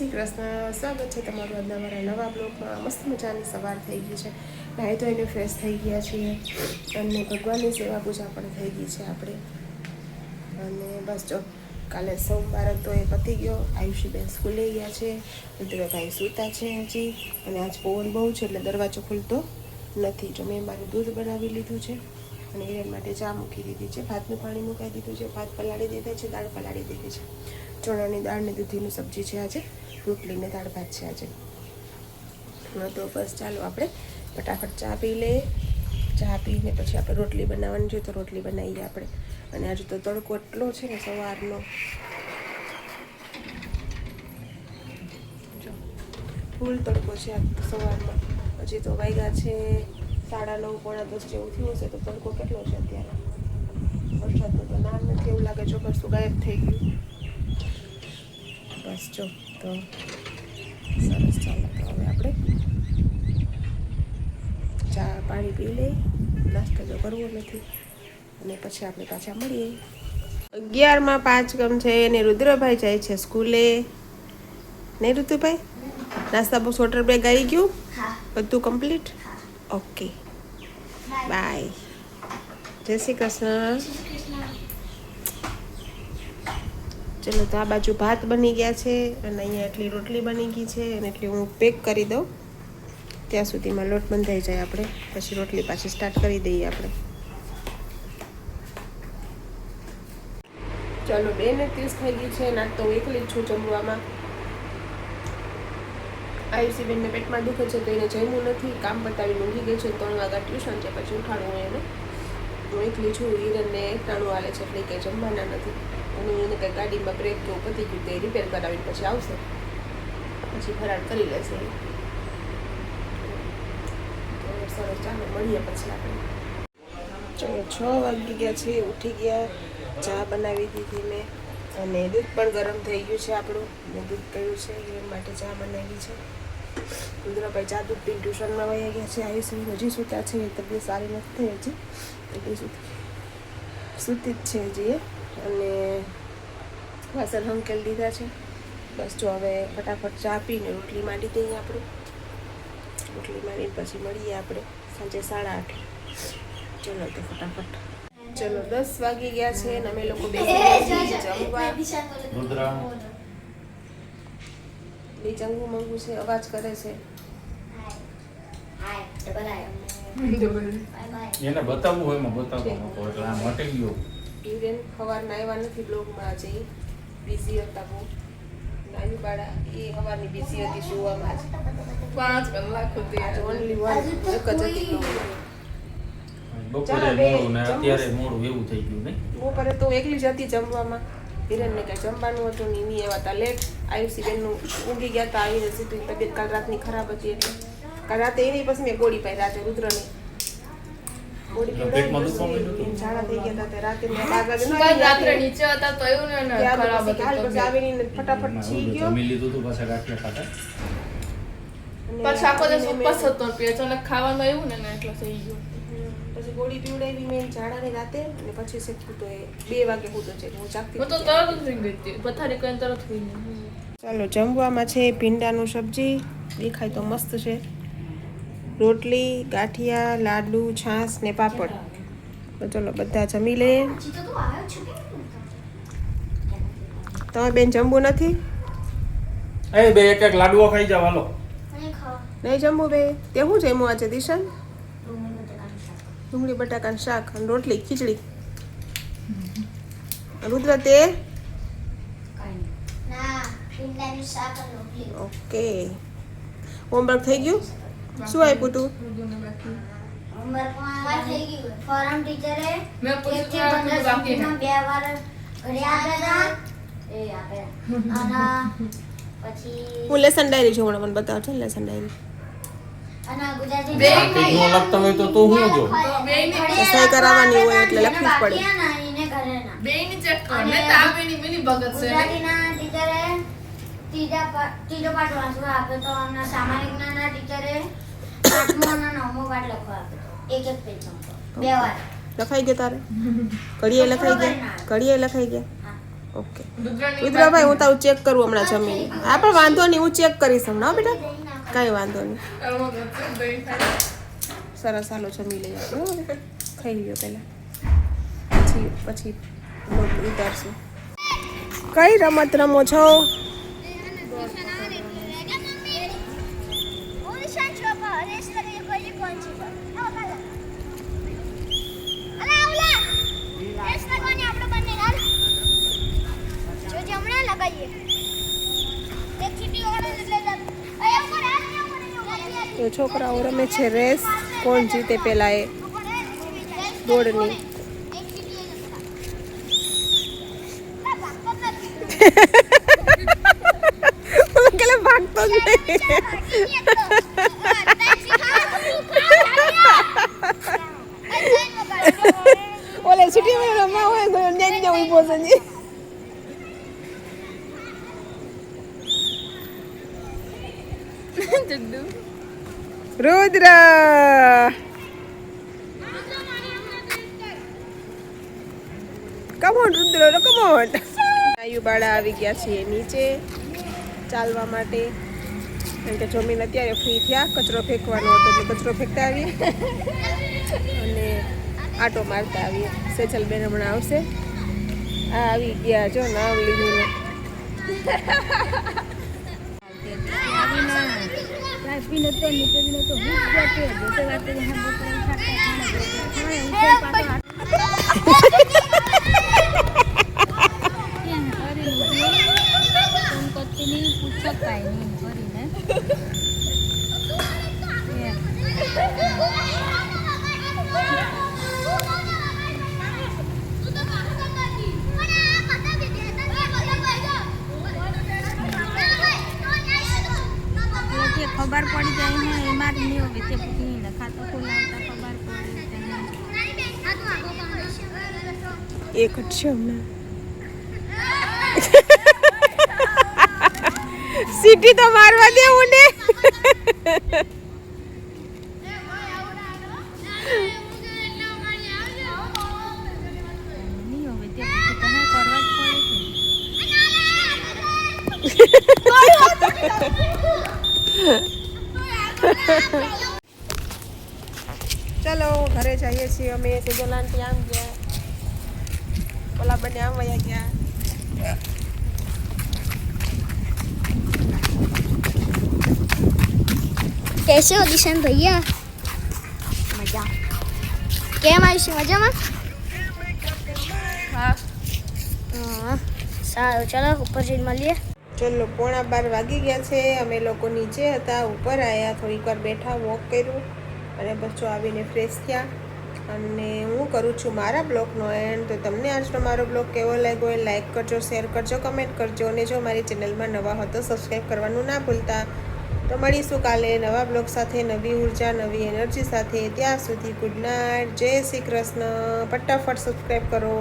શ્રી કૃષ્ણ, સ્વાગત છે તમારું આજના મારા નવા બ્લોગમાં. મસ્ત મજાની સવાર થઈ ગઈ છે, નાહી ધોઈને ફ્રેશ થઈ ગયા છીએ અને ભગવાનની સેવા પૂજા પણ થઈ ગઈ છે આપણે. અને બસ જો કાલે સોમવાર હતો એ પતી ગયો. આયુષીબેન સ્કૂલે ગયા છે, રુદ્રભાઈ સૂતા છે હજી, અને આજ પવન બહુ છે એટલે દરવાજો ખુલતો નથી. જો મેં મારું દૂધ બનાવી લીધું છે અને હિરેન માટે ચા મૂકી દીધી છે, ભાતનું પાણી મુકાઈ દીધું છે, ભાત પલાળી દીધા છે, દાળ પલાળી દીધી છે. ચણાની દાળ ને દૂધીનું સબ્જી છે આજે, રોટલીને દાળ ભાત છે આજે. તો બસ ચાલો આપણે ફટાફટ ચા પી લઈએ. ચા પીને પછી આપણે રોટલી બનાવવાની છે તો રોટલી બનાવીએ આપણે. અને આજે તો તડકો એટલો છે ને સવારનો, જો ફૂલ તડકો છે આજ સવારમાં. હજી તો વાગ્યા છે 9:30 પોણા 10 જેવું થયું હશે. તો તડકો કેટલો છે અત્યારે. વરસાદનું તો નામ નથી, એવું લાગે ચોક્કસ ગાયબ થઈ ગયું. બસ જો તો સરસ. ચાલો તો હવે આપણે ચા પાણી પી લઈએ, નાસ્તો જો કરવો નથી અને પછી આપણે પાછા મળીએ. 11:05 છે ને રુદ્રભાઈ જાય છે સ્કૂલે. નહીં ઋતુભાઈ, નાસ્તા બોક્સ વોટર બેગ આવી ગયું? બધું કમ્પ્લીટ? Okay, by. જય શ્રી કૃષ્ણ. ચલો તો આ બાજુ ભાત બની ગયા છે અને અહીંયા એટલી રોટલી બની ગઈ છે અને એટલી હું પેક કરી દઉં ત્યાં સુધીમાં લોટ બંધાઈ જાય આપણે, પછી રોટલી પાછી સ્ટાર્ટ કરી દઈએ આપણે. ચલો 2:30 થઈ ગઈ છે. નાખ તો હું એકલી જ છું જમવામાં. આયુષીબેનને પેટમાં દુખે છે તો એને જમ્યું નથી, કામ બતાવીને ઊંઘી ગઈ છે. 3 વાગ્યા ટ્યુશન છે, પછી ઉઠાડું એને. હું એકલી છું, હિરણને 1 હાલે છે એટલે કંઈ જમવાના નથી. અને એને કંઈ ગાડીમાં બ્રેક કે એવું પતી ગયું તે રિપેર કરાવીને પછી આવશે, પછી ફરાળ કરી લેશે. સરસ, ચાલો મળીએ પછી આપણે. ચલો 6 વાગી ગયા છે, ઉઠી ગયા, ચા બનાવી દીધી મેં અને દૂધ પણ ગરમ થઈ ગયું છે આપણું. મેં દૂધ કર્યું છે, હિરણ માટે ચા બનાવી છે. રુદ્રભાઈ ચા દૂધ પીને ટ્યુશનમાં વહી ગયા છે. આયુષી હજી સૂતા છે, તબિયત સારી નથી થઈ હજી, એટલે સૂતી જ છે હજી. અને વાસણ હંકેલ દીધા છે. બસ જો હવે ફટાફટ ચા પીને રોટલી માંડી દઈએ આપણે. રોટલી માંડીને પછી મળીએ આપણે સાંજે 8:30. ચલો તો ફટાફટ. ચલો 10 વાગી ગયા છે અને અમે લોકો બેસી જમવા. ચંગુ મંગુ છે, અવાજ કરે છે. એને બતાવવું હોય માં બતાવવાનું એટલે આ મટી ગયો. હિરેન સવારના આવ્યા નથી બ્લોગમાં, આજે બિઝી હતા બહુ. નાની બાળા એ સવારની બિઝી હતી સુવામાં. જ 5 કલાક હતી આજે, ઓનલી 1 એક જ હતી બ્લોગમાં. બપોરે મોડું ને અત્યારે મોડું એવું થઈ ગયું ને. બપોરે તો એકલી જ હતી જમવામાં. હિરણને કંઈ જમવાનું હતું નહીં, નહીં આવ્યા હતા લેટ. આયુષી બેનનું ઊંઘી ગયા હતા, આવીને સીધું તબિયત કાલ રાતની ખરાબ હતી એટલે કાલ રાતે એની પછી મેં ગોળી પાઈ. રાતે રુદ્રને ગોળી પીવડાવી, ઝાડા થઈ ગયા હતા રાતે. મેં 12 વાગે રાત્રે નીચે હતા તો એવું ને ખરાબ હતું. પછી આવીને ફટાફટ છી ગયો. જમી લીધું હતું, પાછા ગાંઠિયા ખાતા. પછી આખો દિવસ ઉપવાસ હતો, અચાનક ખાવાનું આવ્યું ને એટલે થઈ ગયું. પછી ગોળી પીવડાવી મેં ઝાડાની રાતે અને પછી શીખવું તો એ 2 વાગે હતો છે. હું જાગતી હું તો તરત જ થઈ ગઈ હતી, પથારી કરીને તરત થઈ ગઈ. ચાલો જમવામાં છે ભીંડાનું સબ્જી, દેખાય તો મસ્ત છે. રોટલી, ગાંઠિયા, લાડુ, છાશ ને પાપડ. તો ચલો બધા જમી લઈએ. તમે બેન જમવું નથી? એ બે એક લાડુઓ ખાઈ જાવ હાલો. નહીં જમવું બે? તે શું જમ્યું આજે દિશાન? ડુંગળી બટાકાનું શાક અને રોટલી ખીચડી. રુદ્ર તે? ઓકે. હોમવર્ક થઈ ગયું? શું આપ્યું તું? ફોરમ ટીચરે મેં પૂછ્યું 1 થી 15 સુધીમાં 2 વાર ઘડિયા આપે અને પછી હું લેસન ડાયરી જોઉં, મને બતાવો છો લેસન ડાયરી. અને ગુજરાતી બે નો લખતા હોય તો તું હું જો સહી કરાવવાની હોય એટલે લખવી જ પડે. એને ઘરે ના બેયની ચેક કર. મેં તો આ બેની મિની ભગત છે ને. ગુજરાતીના ટીચરે ત્રીજો પાઠ વાંચવા આપ્યો તો અને સામાન્ય વિજ્ઞાનના ટીચરે 8મો અને 9મો પાઠ લખવા આપ્યો તો એક પેજમાં 2 વાર લખાઈ ગયો તારે? ઘડીએ લખાઈ ગયા? ઘડીએ લખાઈ ગયા? હા. ઓકે રુદ્રની રુદ્રભાઈ હું તારું ચેક કરું હમણાં જમીને હા પણ વાંધો નહીં હું ચેક કરીશ હમણાં હો બેટા કાંઈ વાંધો નહીં સરસ હાલો જમી લઈએ આપણે હો. ખાઈ લ્યો પહેલાં પછી લોટ ઉતારશું કઈ રમત રમો છો તો છોકરાઓ રમે છે રેસ કોણ જીતે પેલા એ દોડની પેલા ભાગતો જ નહીં ઓલે સિટી માં રમવા હોય તો ન્યાય જવું પોસંજી રુદ્ર કમોન રુદ્ર કમોન આયુ બાળા આવી ગયા છીએ નીચે ચાલવા માટે કારણ કે જમીન અત્યારે ફ્રી થયા કચરો ફેંકવાનો હતો એટલે કચરો ફેંકતા આવીએ અને આટો મારતા આવીએ સેજલબેન હમણાં આવશે આ આવી ગયા જો નામ લીધું ને ખબર પડી જાય ને એમાં નહીં હોય તે પૂછીને ખાતો ખોલાવતા ખબર પડી એક જ છે હમણાં સિટી તો મારવા દેવું ને નહીં હોય તે પૂછી તને કરવા જ ચલો ઘરે જઈએ છીએ અમે સેજલાંટી આમ ગયા ઓલા બંને આમ વયા ગયા कैसे हो दिशन भैया मजा કેમ આવીશું મજામાં હા સારું ચાલો ઉપર જઈને મળીએ ચલો 11:15 વાગી ગયા છે અમે લોકો નીચે હતા ઉપર આવ્યા થોડીક વાર બેઠા વોક કર્યું અને બચ્ચો આવીને ફ્રેશ થયા અને હું કરું છું મારા બ્લોગનો એન્ડ તો તમને આજનો મારો બ્લોગ કેવો લાગ્યો એ લાઈક કરજો શેર કરજો કમેન્ટ કરજો અને જો મારી ચેનલમાં નવા હો તો સબસ્ક્રાઈબ કરવાનું ના ભૂલતા તો મળીશું કાલે નવા બ્લોગ સાથે નવી ઉર્જા નવી એનર્જી સાથે ત્યાં સુધી ગુડ નાઇટ જય શ્રી કૃષ્ણ ફટાફટ સબસ્ક્રાઈબ કરો